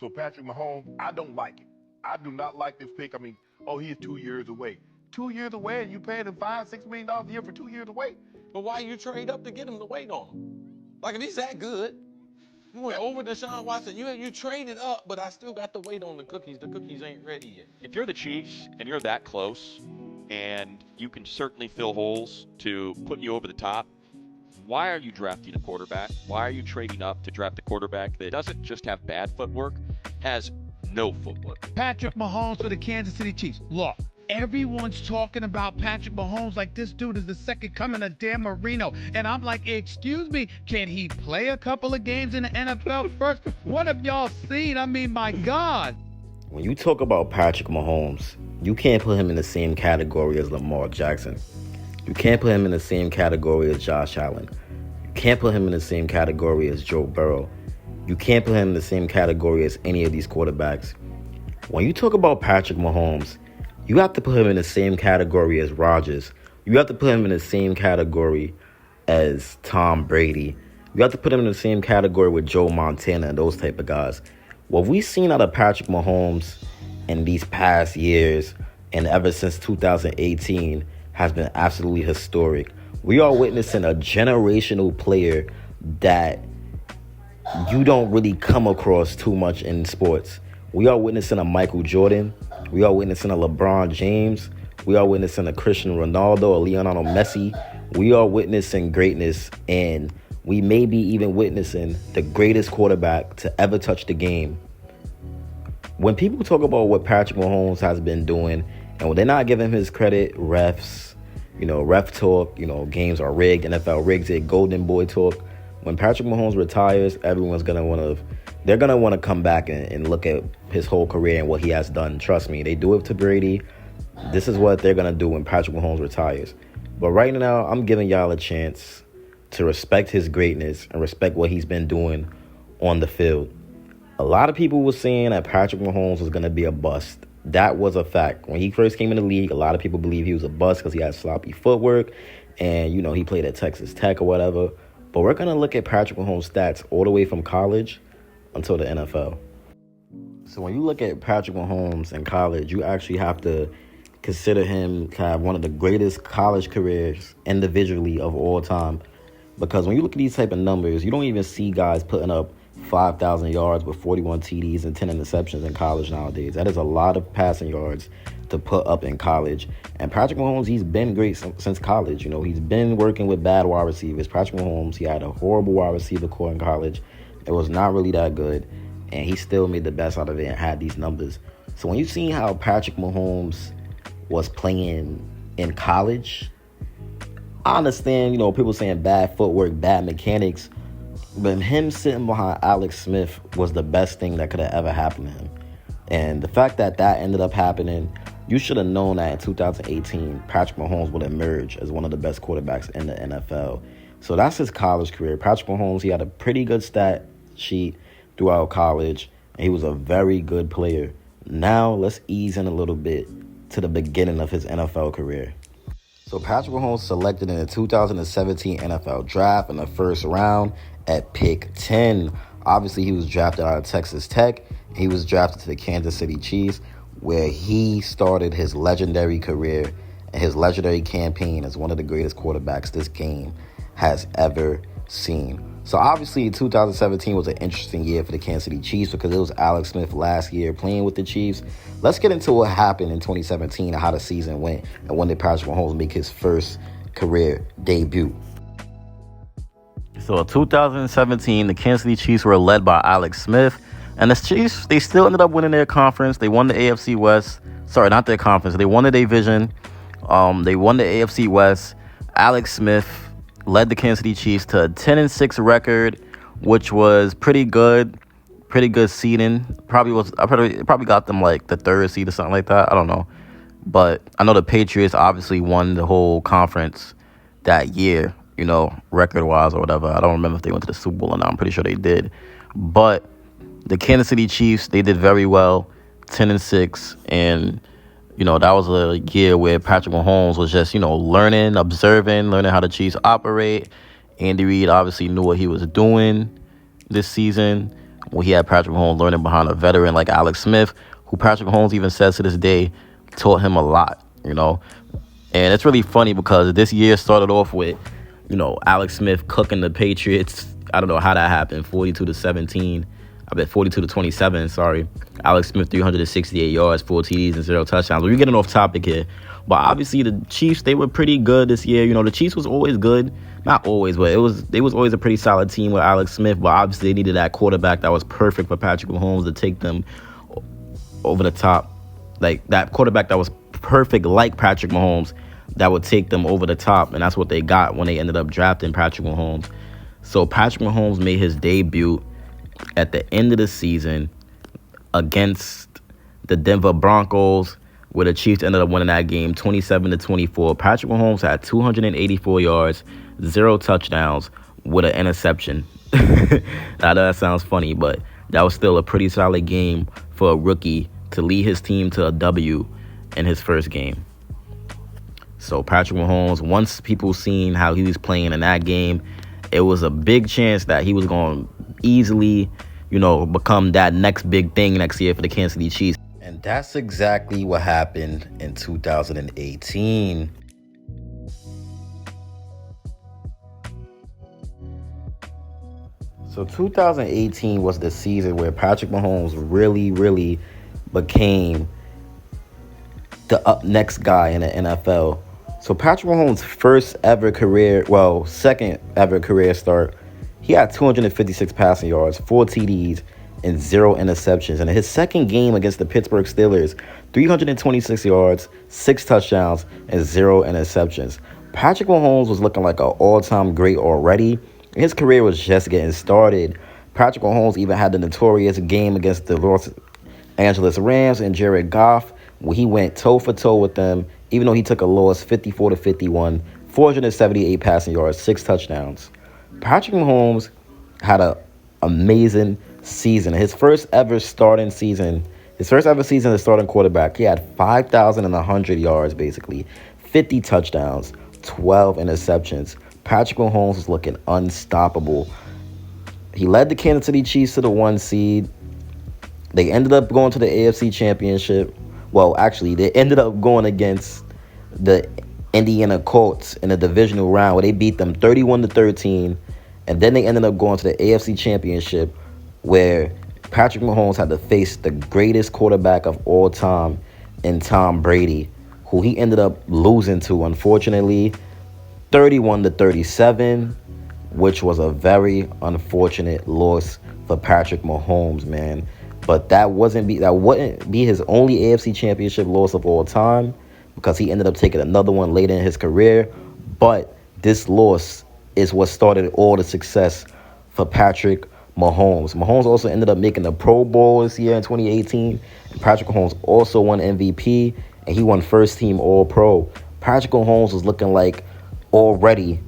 So Patrick Mahomes, I don't like it. I do not like this pick. I mean, oh, he's 2 years away. 2 years away, and you paying him $5-6 million a year for 2 years away? But why you trade up to get him to wait on him? Like, if he's that good, you went over Deshaun Watson. You traded up, but I still got to wait on the cookies. The cookies ain't ready yet. If you're the Chiefs and you're that close, and you can certainly fill holes to put you over the top, why are you drafting a quarterback? Why are you trading up to draft a quarterback that doesn't just have bad footwork, has no footwork? Patrick Mahomes for the Kansas City Chiefs. Look, everyone's talking about Patrick Mahomes like this dude is the second coming of Dan Marino. And I'm like, excuse me, can he play a couple of games in the NFL first? What have y'all seen? I mean, my God. When you talk about Patrick Mahomes, you can't put him in the same category as Lamar Jackson. You can't put him in the same category as Josh Allen. You can't put him in the same category as Joe Burrow. You can't put him in the same category as any of these quarterbacks. When you talk about Patrick Mahomes, you have to put him in the same category as Rodgers. You have to put him in the same category as Tom Brady. You have to put him in the same category with Joe Montana and those type of guys. What we've seen out of Patrick Mahomes in these past years and ever since 2018 has been absolutely historic. We are witnessing a generational player that you don't really come across too much in sports. We are witnessing a Michael Jordan. We are witnessing a LeBron James. We are witnessing a Cristiano Ronaldo, a Leonardo Messi. We are witnessing greatness, and we may be even witnessing the greatest quarterback to ever touch the game. When people talk about what Patrick Mahomes has been doing, and when they're not giving him his credit, refs, ref talk, games are rigged, NFL rigs it, golden boy talk. When Patrick Mahomes retires, everyone's going to want to come back and look at his whole career and what he has done. Trust me, they do it to Brady. This is what they're going to do when Patrick Mahomes retires. But right now, I'm giving y'all a chance to respect his greatness and respect what he's been doing on the field. A lot of people were saying that Patrick Mahomes was going to be a bust. That was a fact. When he first came in the league, a lot of people believed he was a bust because he had sloppy footwork and, he played at Texas Tech or whatever. But we're going to look at Patrick Mahomes' stats all the way from college until the NFL. So when you look at Patrick Mahomes in college, you actually have to consider him to have one of the greatest college careers individually of all time. Because when you look at these type of numbers, you don't even see guys putting up 5,000 yards with 41 TDs and 10 interceptions in college nowadays. That is a lot of passing yards to put up in college. And Patrick Mahomes, he's been great since college. He's been working with bad wide receivers. Patrick Mahomes, he had a horrible wide receiver core in college. It was not really that good. And he still made the best out of it and had these numbers. So when you see how Patrick Mahomes was playing in college, I understand, people saying bad footwork, bad mechanics. But him sitting behind Alex Smith was the best thing that could have ever happened to him. And the fact that ended up happening, you should have known that in 2018, Patrick Mahomes would emerge as one of the best quarterbacks in the NFL. So that's his college career. Patrick Mahomes, he had a pretty good stat sheet throughout college, and he was a very good player. Now, let's ease in a little bit to the beginning of his NFL career. So Patrick Mahomes selected in the 2017 NFL Draft in the first round at pick 10. Obviously, he was drafted out of Texas Tech. He was drafted to the Kansas City Chiefs, where he started his legendary career and his legendary campaign as one of the greatest quarterbacks this game has ever seen. So obviously, 2017 was an interesting year for the Kansas City Chiefs because it was Alex Smith last year playing with the Chiefs. Let's get into what happened in 2017 and how the season went and when did Patrick Mahomes make his first career debut. So in 2017, the Kansas City Chiefs were led by Alex Smith. And the Chiefs, they still ended up winning their conference. They won the AFC West. Sorry, not their conference. They won the division. They won the AFC West. Alex Smith led the Kansas City Chiefs to a 10-6 record, which was pretty good seeding. Probably got them like the third seed or something like that. I don't know. But I know the Patriots obviously won the whole conference that year, record-wise or whatever. I don't remember if they went to the Super Bowl or not. I'm pretty sure they did. But the Kansas City Chiefs, they did very well, 10-6. And, that was a year where Patrick Mahomes was just, learning how the Chiefs operate. Andy Reid obviously knew what he was doing this season when he had Patrick Mahomes learning behind a veteran like Alex Smith, who Patrick Mahomes even says to this day taught him a lot, you know. And it's really funny because this year started off with, you know, Alex Smith cooking the Patriots. I don't know how that happened, 42-17. I bet 42-27, sorry. Alex Smith, 368 yards, 4 TDs, and 0 touchdowns. We're getting off topic here. But obviously the Chiefs, they were pretty good this year. You know, the Chiefs was always good. Not always, but they was always a pretty solid team with Alex Smith. But obviously they needed that quarterback that was perfect for Patrick Mahomes to take them over the top. Like that quarterback that was perfect like Patrick Mahomes that would take them over the top. And that's what they got when they ended up drafting Patrick Mahomes. So Patrick Mahomes made his debut at the end of the season against the Denver Broncos, where the Chiefs ended up winning that game 27-24. Patrick Mahomes had 284 yards, 0 touchdowns, with an interception. I know that sounds funny, but that was still a pretty solid game for a rookie to lead his team to a W in his first game. So Patrick Mahomes, once people seen how he was playing in that game, it was a big chance that he was going to easily, you know, become that next big thing next year for the Kansas City Chiefs. And that's exactly what happened in 2018. So 2018 was the season where Patrick Mahomes really became the next guy in the NFL. So Patrick Mahomes' second ever career start, he had 256 passing yards, 4 TDs, and 0 interceptions. And in his second game against the Pittsburgh Steelers, 326 yards, 6 touchdowns, and 0 interceptions. Patrick Mahomes was looking like an all-time great already. His career was just getting started. Patrick Mahomes even had the notorious game against the Los Angeles Rams and Jared Goff, where he went toe-for-toe with them, even though he took a loss 54-51, 478 passing yards, 6 touchdowns. Patrick Mahomes had an amazing season. His first ever season as starting quarterback, he had 5,100 yards, basically, 50 touchdowns, 12 interceptions. Patrick Mahomes was looking unstoppable. He led the Kansas City Chiefs to the 1 seed. They ended up going to the AFC Championship. Well, actually, they ended up going against the Indiana Colts in the divisional round where they beat them 31-13. And then they ended up going to the AFC Championship where Patrick Mahomes had to face the greatest quarterback of all time in Tom Brady, who he ended up losing to, unfortunately, 31-37, which was a very unfortunate loss for Patrick Mahomes, man. But that wouldn't be his only AFC Championship loss of all time, because he ended up taking another one later in his career. But this loss is what started all the success for Patrick Mahomes. Mahomes also ended up making the Pro Bowl this year in 2018. And Patrick Mahomes also won MVP, and he won first team All-Pro. Patrick Mahomes was looking like already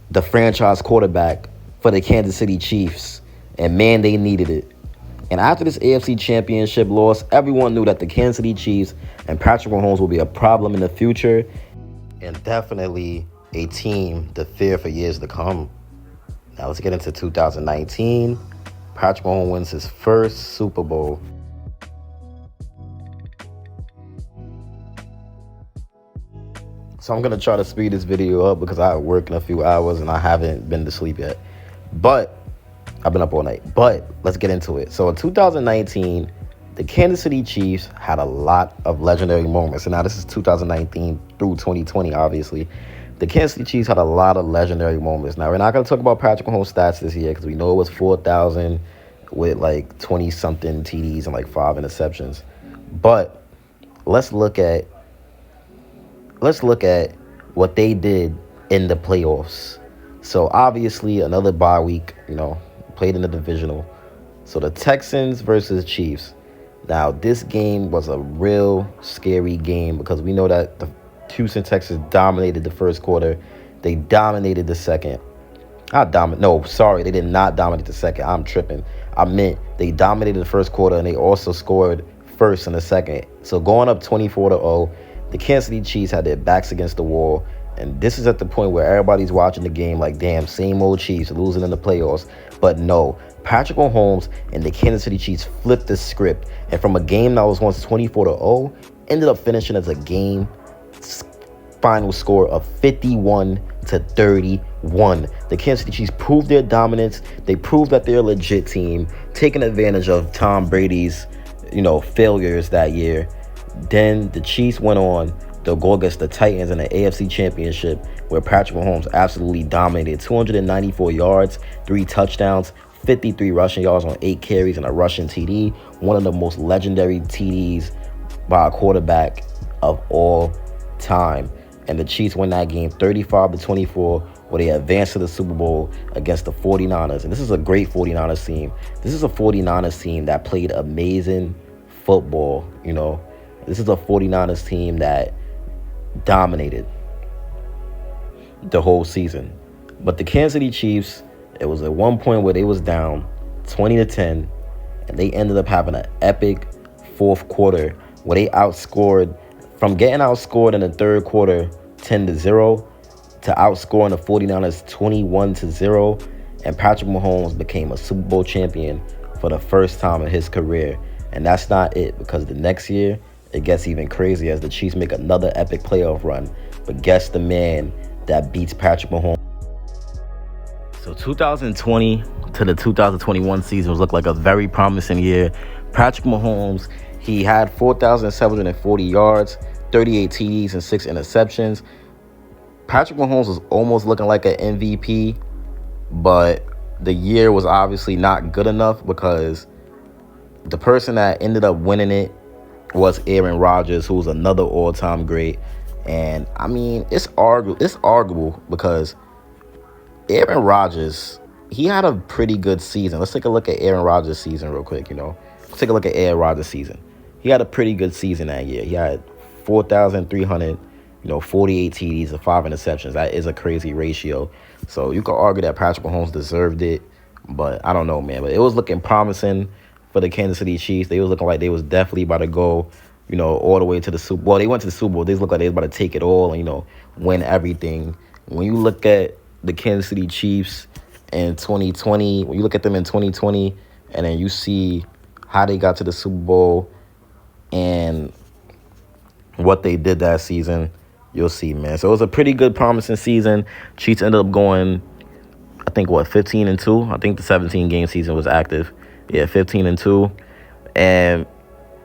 the franchise quarterback for the Kansas City Chiefs. And man, they needed it. And after this AFC Championship loss, everyone knew that the Kansas City Chiefs and Patrick Mahomes will be a problem in the future, and definitely a team to fear for years to come. Now let's get into 2019. Patrick Mahomes wins his first Super Bowl. So I'm going to try to speed this video up because I work in a few hours and I haven't been to sleep yet. But I've been up all night. But let's get into it. So in 2019, the Kansas City Chiefs had a lot of legendary moments. And now this is 2019 through 2020, obviously. The Kansas City Chiefs had a lot of legendary moments. Now, we're not going to talk about Patrick Mahomes' stats this year because we know it was 4,000 with like 20-something TDs and like 5 interceptions. But let's look at what they did in the playoffs. So obviously another bye week, played in the divisional. So the Texans versus Chiefs. Now this game was a real scary game because we know that the Houston Texans dominated the first quarter. They dominated the second. They did not dominate the second. I'm tripping. I meant they dominated the first quarter and they also scored first in the second. So going up 24-0, the Kansas City Chiefs had their backs against the wall And this is at the point where everybody's watching the game like, damn, same old Chiefs losing in the playoffs. But no, Patrick Mahomes and the Kansas City Chiefs flipped the script. And from a game that was once 24-0, ended up finishing as a game final score of 51-31. The Kansas City Chiefs proved their dominance. They proved that they're a legit team, taking advantage of Tom Brady's, failures that year. Then the Chiefs went on to go against the Titans in the AFC Championship, where Patrick Mahomes absolutely dominated. 294 yards, 3 touchdowns, 53 rushing yards on 8 carries, and a rushing TD. One of the most legendary TDs by a quarterback of all time. And the Chiefs win that game 35-24, where they advance to the Super Bowl against the 49ers. And this is a great 49ers team. This is a 49ers team that played amazing football, This is a 49ers team that dominated the whole season. But the Kansas City Chiefs, it was at one point where they was down 20-10, and they ended up having an epic fourth quarter where they outscored, from getting outscored in the third quarter 10-0 to outscoring the 49ers 21-0, and Patrick Mahomes became a Super Bowl champion for the first time in his career. And that's not it, because the next year it gets even crazier as the Chiefs make another epic playoff run. But guess the man that beats Patrick Mahomes. So 2020 to the 2021 season was looked like a very promising year. Patrick Mahomes, he had 4,740 yards, 38 TDs, and 6 interceptions. Patrick Mahomes was almost looking like an MVP, but the year was obviously not good enough because the person that ended up winning it was Aaron Rodgers, who was another all-time great. And I mean, it's arguable because Aaron Rodgers, he had a pretty good season. Let's take a look at Aaron Rodgers' season real quick, Let's take a look at Aaron Rodgers' season. He had a pretty good season that year. He had 4,300, 48 TDs and 5 interceptions. That is a crazy ratio. So you could argue that Patrick Mahomes deserved it, but I don't know, man. But it was looking promising for the Kansas City Chiefs. They was looking like they was definitely about to go, all the way to the Super Bowl. They went to the Super Bowl. They looked like they was about to take it all and, win everything. When you look at the Kansas City Chiefs in 2020, when you look at them in 2020, and then you see how they got to the Super Bowl and what they did that season, you'll see, man. So it was a pretty good, promising season. Chiefs ended up going, I think, 15-2? I think the 17-game season was active. Yeah, 15-2. And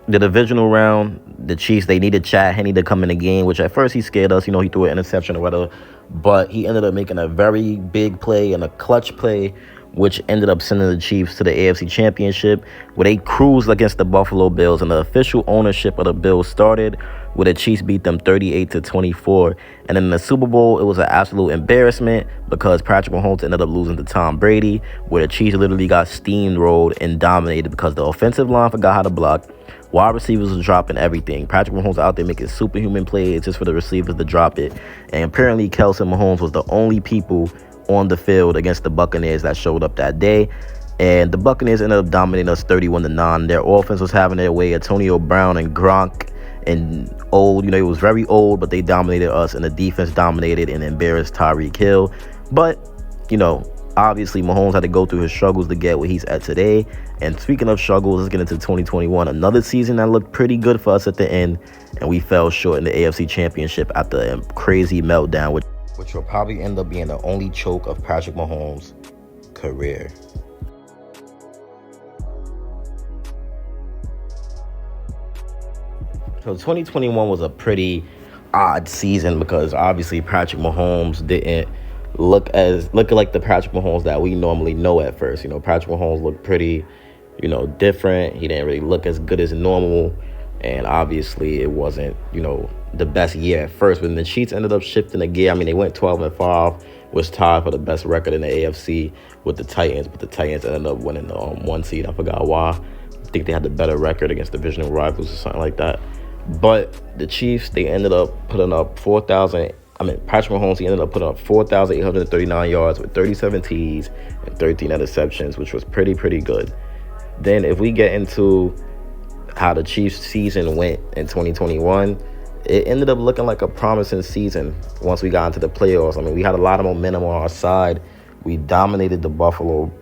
the divisional round, the Chiefs, they needed Chad Henne to come in the game, which at first he scared us. He threw an interception or whatever. But he ended up making a very big play and a clutch play, which ended up sending the Chiefs to the AFC Championship, where they cruised against the Buffalo Bills. And the official ownership of the Bills started where the Chiefs beat them 38-24. And in the Super Bowl, it was an absolute embarrassment because Patrick Mahomes ended up losing to Tom Brady, where the Chiefs literally got steamrolled and dominated because the offensive line forgot how to block. Wide receivers was dropping everything. Patrick Mahomes out there making superhuman plays just for the receivers to drop it. And apparently, Kelsey Mahomes was the only people on the field against the Buccaneers that showed up that day. And the Buccaneers ended up dominating us 31-9. Their offense was having their way. Antonio Brown and Gronk and old, it was very old, but they dominated us, and the defense dominated and embarrassed Tyreek Hill. But, obviously Mahomes had to go through his struggles to get where he's at today. And speaking of struggles, let's get into 2021. Another season that looked pretty good for us at the end, and we fell short in the AFC Championship after a crazy meltdown, which will probably end up being the only choke of Patrick Mahomes' career. So 2021 was a pretty odd season because obviously Patrick Mahomes didn't look like the Patrick Mahomes that we normally know at first. Patrick Mahomes looked pretty, different. He didn't really look as good as normal. And obviously it wasn't, the best year at first. When the Chiefs ended up shifting the gear, they went 12-5, was tied for the best record in the AFC with the Titans. But the Titans ended up winning the 1 seed. I forgot why. I think they had the better record against divisional rivals or something like that. But the Chiefs, they ended up putting up Patrick Mahomes, he ended up putting up 4,839 yards with 37 TDs and 13 interceptions, which was pretty good. Then if we get into how the Chiefs season went in 2021, it ended up looking like a promising season once we got into the playoffs. I mean, we had a lot of momentum on our side. We dominated the Buffalo.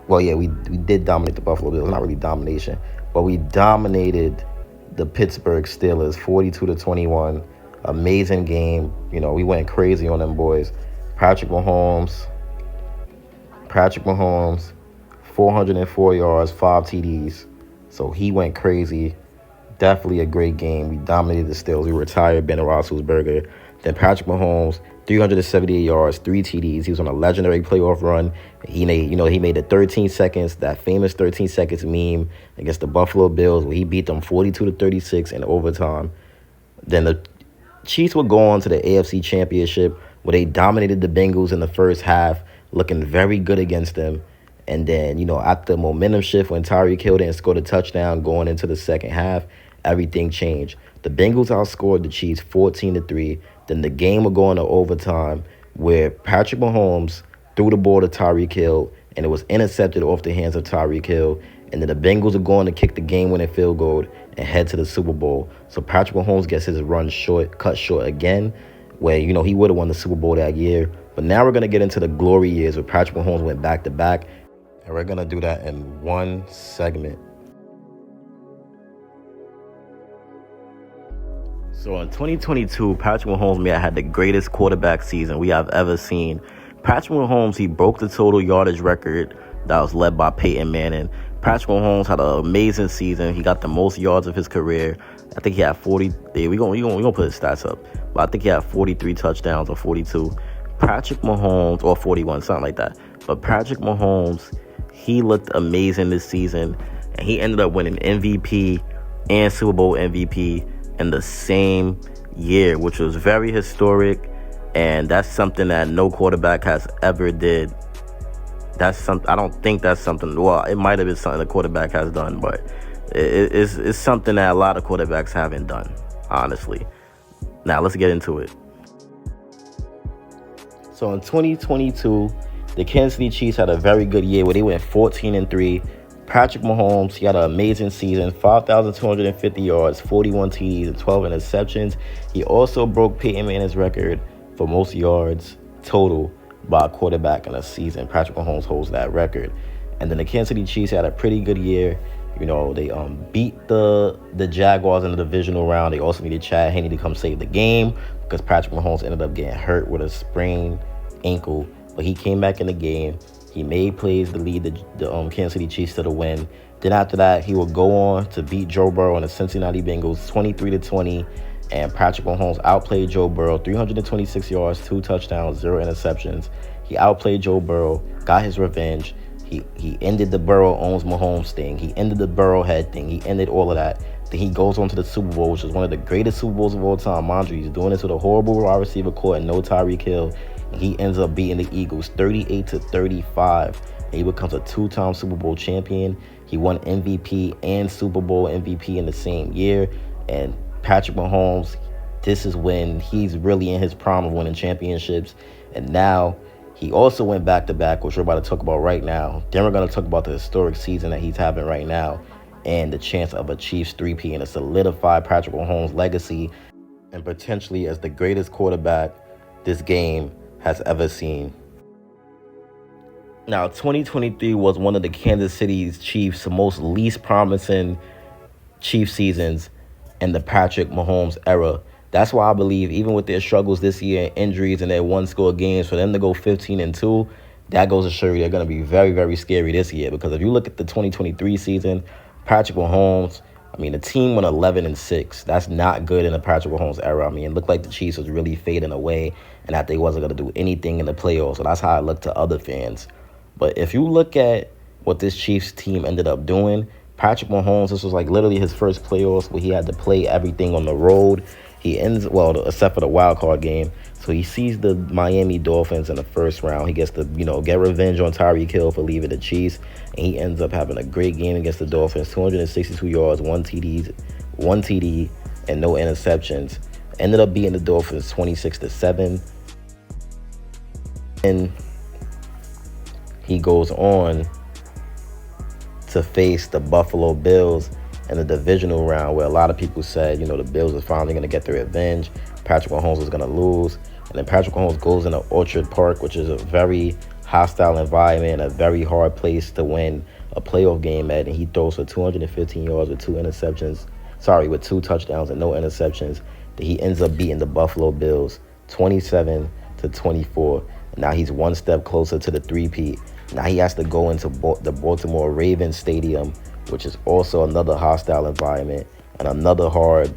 Well, yeah, we did dominate the Buffalo Bills. Not really domination, but we dominated the Pittsburgh Steelers 42-21. Amazing game. You know, we went crazy on them boys. Patrick Mahomes, 404 yards, 5 TDs. So he went crazy. Definitely a great game. We dominated the Steelers. We retired Ben Roethlisberger. Then Patrick Mahomes, 378 yards, 3 TDs. He was on a legendary playoff run. He made the 13 seconds, that famous 13 seconds meme against the Buffalo Bills where he beat them 42-36 in overtime. Then the Chiefs would go on to the AFC Championship where they dominated the Bengals in the first half, looking very good against them. And then, at the momentum shift when Tyreek Hill didn't score the touchdown going into the second half, everything changed. The Bengals outscored the Chiefs 14-3. Then the game would go into overtime where Patrick Mahomes threw the ball to Tyreek Hill, and it was intercepted off the hands of Tyreek Hill. And then the Bengals are going to kick the game-winning field goal and head to the Super Bowl. So Patrick Mahomes gets his run cut short again, where, he would have won the Super Bowl that year. But now we're going to get into the glory years where Patrick Mahomes went back-to-back, and we're going to do that in one segment. So in 2022, Patrick Mahomes may have had the greatest quarterback season we have ever seen. Patrick Mahomes, he broke the total yardage record that was led by Peyton Manning. Patrick Mahomes had an amazing season. He got the most yards of his career. I think he had 40. Yeah, we gonna put his stats up. But I think he had 43 touchdowns or 42. Patrick Mahomes, or 41, something like that. But Patrick Mahomes, he looked amazing this season. And he ended up winning MVP and Super Bowl MVP in the same year, which was very historic. And that's something that no quarterback has ever did. I don't think that's something, well, it might have been something the quarterback has done, but it's something that a lot of quarterbacks haven't done, honestly. Now, let's get into it. So in 2022, the Kansas City Chiefs had a very good year where they went 14-3. Patrick Mahomes, he had an amazing season, 5,250 yards, 41 TDs, and 12 interceptions. He also broke Peyton Manning's record for most yards total by a quarterback in a season. Patrick Mahomes holds that record. And then the Kansas City Chiefs had a pretty good year. They beat the Jaguars in the divisional round. They also needed Chad Henne to come save the game because Patrick Mahomes ended up getting hurt with a sprained ankle. But he came back in the game. He made plays to lead the Kansas City Chiefs to the win. Then after that, he would go on to beat Joe Burrow and the Cincinnati Bengals 23-20. And Patrick Mahomes outplayed Joe Burrow, 326 yards, 2 touchdowns, 0 interceptions. He outplayed Joe Burrow, got his revenge. He ended the Burrow owns Mahomes thing. He ended the Burrow head thing. He ended all of that. Then he goes on to the Super Bowl, which is one of the greatest Super Bowls of all time. Mind you, he's doing this with a horrible wide receiver core and no Tyreek Hill. And he ends up beating the Eagles 38-35. And he becomes a 2-time Super Bowl champion. He won MVP and Super Bowl MVP in the same year. And Patrick Mahomes, this is when he's really in his prime of winning championships. And now he also went back-to-back, which we're about to talk about right now. Then we're going to talk about the historic season that he's having right now and the chance of a Chiefs 3P and to solidify Patrick Mahomes' legacy and potentially as the greatest quarterback this game has ever seen. Now, 2023 was one of the Kansas City Chiefs' most least promising Chiefs seasons in the Patrick Mahomes era. That's why I believe even with their struggles this year, injuries, and their one-score games, for them to go 15-2, that goes to show you they're going to be very, very scary this year. Because if you look at the 2023 season, Patrick Mahomes, the team went 11-6. That's not good in the Patrick Mahomes era. It looked like the Chiefs was really fading away and that they wasn't going to do anything in the playoffs. So that's how it looked to other fans. But if you look at what this Chiefs team ended up doing, Patrick Mahomes, this was like literally his first playoffs where he had to play everything on the road. He ends, except for the wild card game. So he sees the Miami Dolphins in the first round. He gets to, get revenge on Tyreek Hill for leaving the Chiefs. And he ends up having a great game against the Dolphins. 262 yards, 1 TD, and no interceptions. Ended up beating the Dolphins 26-7. And he goes on to face the Buffalo Bills in the divisional round where a lot of people said, the Bills was finally going to get their revenge. Patrick Mahomes was going to lose. And then Patrick Mahomes goes into Orchard Park, which is a very hostile environment, a very hard place to win a playoff game at. And he throws for 215 yards with with 2 touchdowns and no interceptions. That he ends up beating the Buffalo Bills 27-24. Now he's one step closer to the three-peat. Now he has to go into the Baltimore Ravens Stadium, which is also another hostile environment and another hard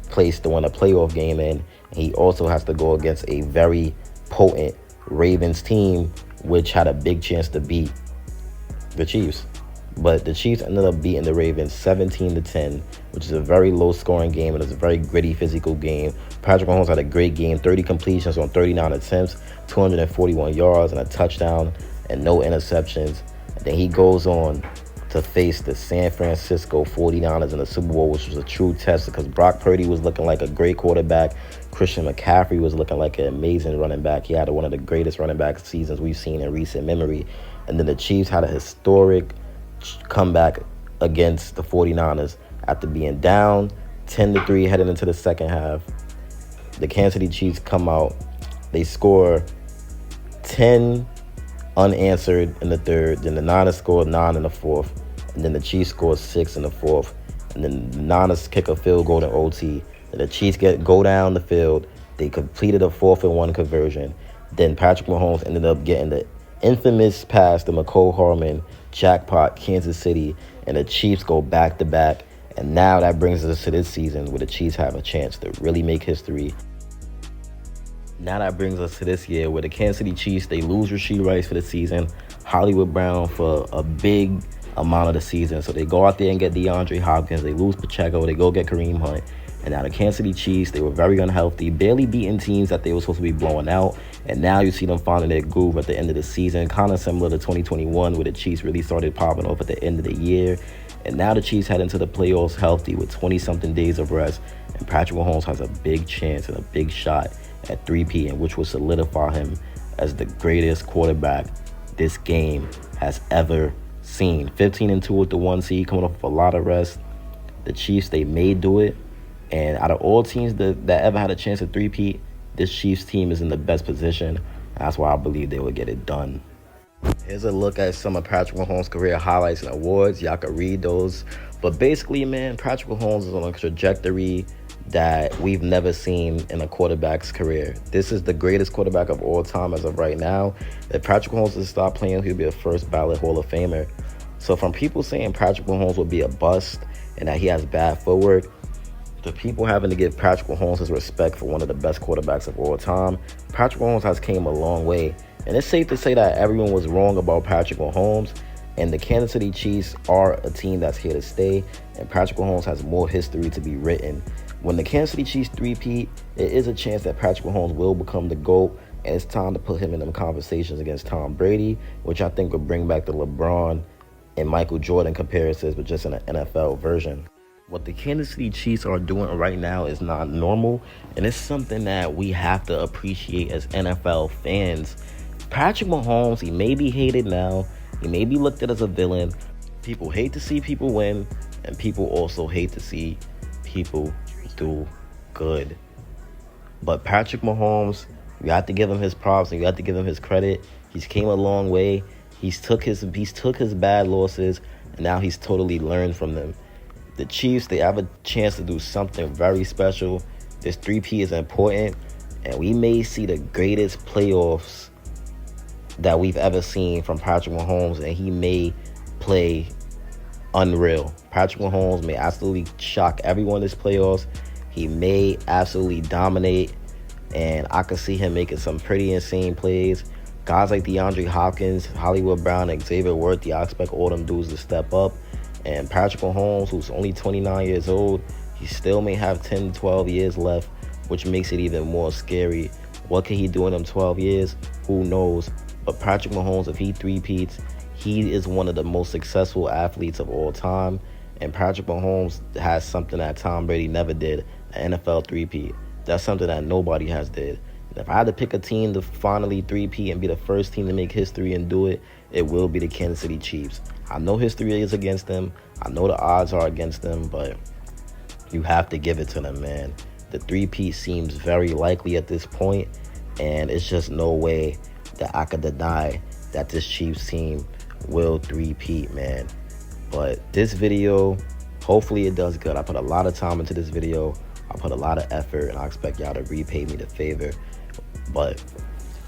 place to win a playoff game in. And he also has to go against a very potent Ravens team, which had a big chance to beat the Chiefs. But the Chiefs ended up beating the Ravens 17-10, which is a very low-scoring game, and it's a very gritty, physical game. Patrick Mahomes had a great game, 30 completions on 39 attempts, 241 yards, and a touchdown, and no interceptions. And then he goes on to face the San Francisco 49ers in the Super Bowl, which was a true test because Brock Purdy was looking like a great quarterback. Christian McCaffrey was looking like an amazing running back. He had one of the greatest running back seasons we've seen in recent memory. And then the Chiefs had a historic comeback against the 49ers after being down 10-3 heading into the second half. The Kansas City Chiefs come out. They score 10 unanswered in the third. Then the Niners scored 9 in the fourth. And then the Chiefs scored 6 in the fourth. And then the Niners kick a field goal in OT. And the Chiefs go down the field. They completed a 4th-and-1 conversion. Then Patrick Mahomes ended up getting the infamous pass to McCole Hardman, jackpot, Kansas City, and the Chiefs go back-to-back. And now that brings us to this season where the Chiefs have a chance to really make history. Now that brings us to this year where the Kansas City Chiefs, they lose Rashee Rice for the season, Hollywood Brown for a big amount of the season. So they go out there and get DeAndre Hopkins. They lose Pacheco. They go get Kareem Hunt. And now the Kansas City Chiefs, they were very unhealthy, barely beating teams that they were supposed to be blowing out. And now you see them finding their groove at the end of the season, kind of similar to 2021 where the Chiefs really started popping off at the end of the year. And now the Chiefs head into the playoffs healthy with 20-something days of rest. And Patrick Mahomes has a big chance and a big shot at 3P, and which will solidify him as the greatest quarterback this game has ever seen. 15-2 with the 1 seed, coming off of a lot of rest. The Chiefs, they may do it. And out of all teams that ever had a chance at 3P, this Chiefs team is in the best position. That's why I believe they will get it done. Here's a look at some of Patrick Mahomes' career highlights and awards. Y'all can read those. But basically, man, Patrick Mahomes is on a trajectory that we've never seen in a quarterback's career. This is the greatest quarterback of all time as of right now. If Patrick Mahomes doesn't stop playing, he'll be a first ballot Hall of Famer. So from people saying Patrick Mahomes will be a bust and that he has bad footwork, to people having to give Patrick Mahomes his respect for one of the best quarterbacks of all time, Patrick Mahomes has came a long way. And it's safe to say that everyone was wrong about Patrick Mahomes. And the Kansas City Chiefs are a team that's here to stay. And Patrick Mahomes has more history to be written. When the Kansas City Chiefs three-peat, there is a chance that Patrick Mahomes will become the GOAT. And it's time to put him in them conversations against Tom Brady, which I think would bring back the LeBron and Michael Jordan comparisons, but just in an NFL version. What the Kansas City Chiefs are doing right now is not normal, and it's something that we have to appreciate as NFL fans. Patrick Mahomes, he may be hated now, he may be looked at as a villain. People hate to see people win, and people also hate to see people do good. But Patrick Mahomes, you have to give him his props and you have to give him his credit. He's came a long way. He's took his bad losses, and now he's totally learned from them. The Chiefs, they have a chance to do something very special. This 3P is important, and we may see the greatest playoffs that we've ever seen from Patrick Mahomes, and he may play unreal. Patrick Mahomes may absolutely shock everyone this playoffs. He may absolutely dominate, and I could see him making some pretty insane plays. Guys like DeAndre Hopkins, Hollywood Brown, and Xavier Worthy, I expect all them dudes to step up. And Patrick Mahomes, who's only 29 years old, he still may have 10 to 12 years left, which makes it even more scary. What can he do in them 12 years? Who knows? But Patrick Mahomes, if he three-peats, he is one of the most successful athletes of all time. And Patrick Mahomes has something that Tom Brady never did, an NFL three-peat. That's something that nobody has did. And if I had to pick a team to finally three-peat and be the first team to make history and do it, it will be the Kansas City Chiefs. I know history is against them. I know the odds are against them, but you have to give it to them, man. The three-peat seems very likely at this point, and it's just no way that I could deny that this Chiefs team will three-peat, man. But this video, hopefully it does good. I put a lot of time into this video. I put a lot of effort, and I expect y'all to repay me the favor. But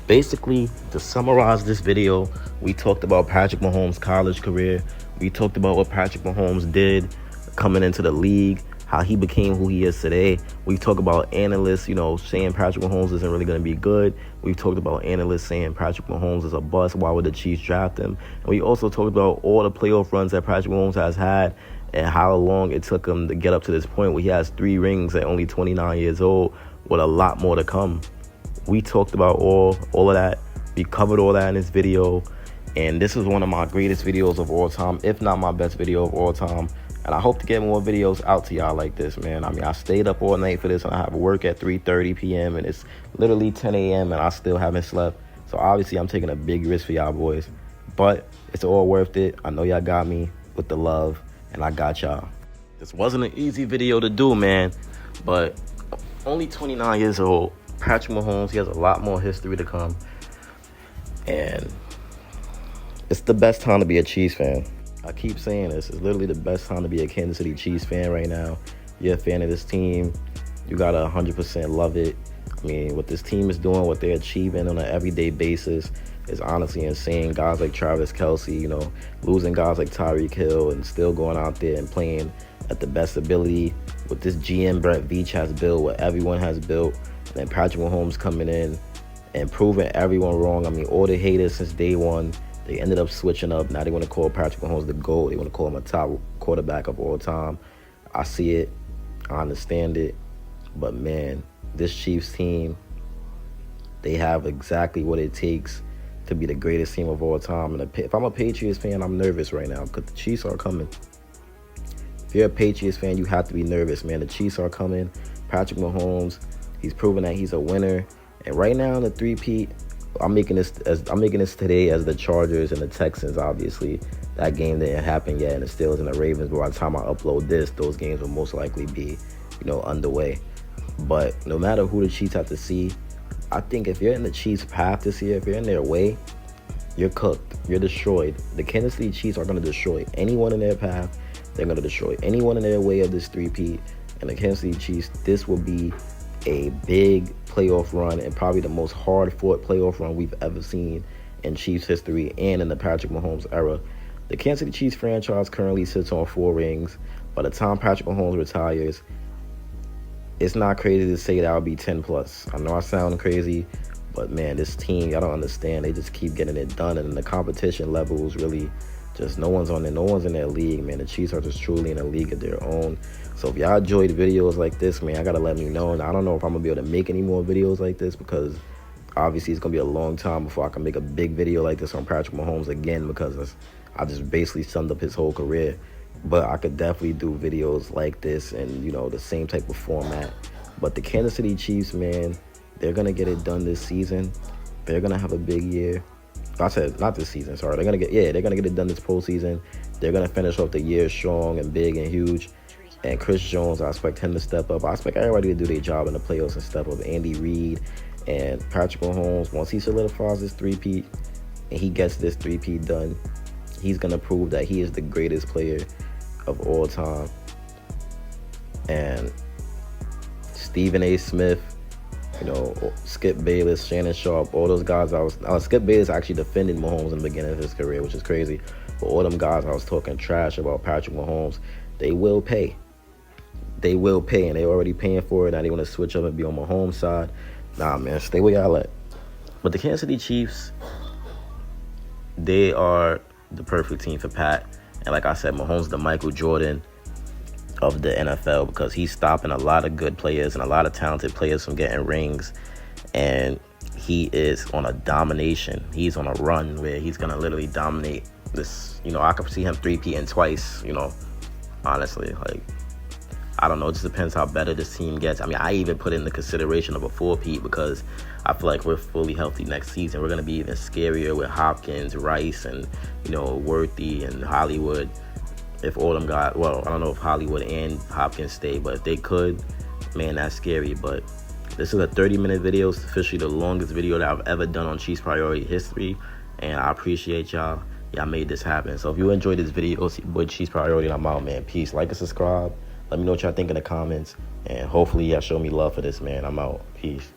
basically, to summarize this video, we talked about Patrick Mahomes' college career. We talked about what Patrick Mahomes did coming into the league, how he became who he is today. We've talked about analysts, saying Patrick Mahomes isn't really going to be good. We've talked about analysts saying Patrick Mahomes is a bust. Why would the Chiefs draft him? And we also talked about all the playoff runs that Patrick Mahomes has had and how long it took him to get up to this point where he has 3 rings at only 29 years old with a lot more to come. We talked about all of that. We covered all that in this video. And this is one of my greatest videos of all time, if not my best video of all time. And I hope to get more videos out to y'all like this, man. I mean, I stayed up all night for this, and I have work at 3:30 p.m. and it's literally 10 a.m. and I still haven't slept. So obviously I'm taking a big risk for y'all boys. But it's all worth it. I know y'all got me with the love, and I got y'all. This wasn't an easy video to do, man. But only 29 years old. Patrick Mahomes, he has a lot more history to come. And it's the best time to be a Chiefs fan. I keep saying this. It's literally the best time to be a Kansas City Chiefs fan right now. You're a fan of this team. You got to 100% love it. I mean, what this team is doing, what they're achieving on an everyday basis is honestly insane. Guys like Travis Kelce, losing guys like Tyreek Hill and still going out there and playing at the best ability. What this GM Brett Veach has built, what everyone has built. And then Patrick Mahomes coming in and proving everyone wrong. I mean, all the haters since day one, they ended up switching up. Now they want to call Patrick Mahomes the GOAT. They want to call him a top quarterback of all time. I see it. I understand it. But, man, this Chiefs team, they have exactly what it takes to be the greatest team of all time. And if I'm a Patriots fan, I'm nervous right now because the Chiefs are coming. If you're a Patriots fan, you have to be nervous, man. The Chiefs are coming. Patrick Mahomes, he's proven that he's a winner. And right now in the three-peat, I'm making this today as the Chargers and the Texans. Obviously, that game didn't happen yet, and the Steelers and the Ravens. But by the time I upload this, those games will most likely be, underway. But no matter who the Chiefs have to see, I think if you're in the Chiefs' path this year, if you're in their way, you're cooked. You're destroyed. The Kansas City Chiefs are going to destroy anyone in their path. They're going to destroy anyone in their way of this three-peat. And the Kansas City Chiefs, this will be a big playoff run and probably the most hard-fought playoff run we've ever seen in Chiefs history and in the Patrick Mahomes era. The Kansas City Chiefs franchise currently sits on 4 rings. By the time Patrick Mahomes retires, it's not crazy to say that I'll be 10 plus. I know I sound crazy, but man, this team, y'all don't understand. They just keep getting it done, and the competition level is really just no one's in their league, man. The Chiefs are just truly in a league of their own. So if y'all enjoyed videos like this, man, I gotta let me know. And I don't know if I'm gonna be able to make any more videos like this because obviously it's gonna be a long time before I can make a big video like this on Patrick Mahomes again because I just basically summed up his whole career. But I could definitely do videos like this and, the same type of format. But the Kansas City Chiefs, man, they're gonna get it done this season. They're gonna have a big year. I said not this season, sorry. They're gonna get it done this postseason. They're gonna finish off the year strong and big and huge. And Chris Jones, I expect him to step up. I expect everybody to do their job in the playoffs and step up. Andy Reid and Patrick Mahomes, once he solidifies this three-peat and he gets this three-peat done, he's gonna prove that he is the greatest player of all time. And Stephen A. Smith, Skip Bayless, Shannon Sharp, all those guys Skip Bayless actually defended Mahomes in the beginning of his career, which is crazy. But all them guys I was talking trash about Patrick Mahomes, they will pay. They will pay, and they're already paying for it. Now they want to switch up and be on Mahomes' side. Nah, man, stay where y'all at. But the Kansas City Chiefs, they are the perfect team for Pat. And like I said, Mahomes the Michael Jordan of the NFL because he's stopping a lot of good players and a lot of talented players from getting rings. And he is on a domination. He's on a run where he's going to literally dominate this. I could see him three-peating twice, honestly. I don't know. It just depends how better this team gets. I mean, I even put in the consideration of a four-peat because I feel like we're fully healthy next season. We're going to be even scarier with Hopkins, Rice, and, Worthy and Hollywood. if all of them got, well, I don't know if Hollywood and Hopkins stay, but if they could, man, that's scary. But this is a 30-minute video. It's officially the longest video that I've ever done on Chiefs Priority history, and I appreciate y'all. Y'all made this happen. So if you enjoyed this video, it's your boy Chiefs Priority, and I'm out, man. Peace. Like and subscribe. Let me know what y'all think in the comments, and hopefully y'all show me love for this, man. I'm out. Peace.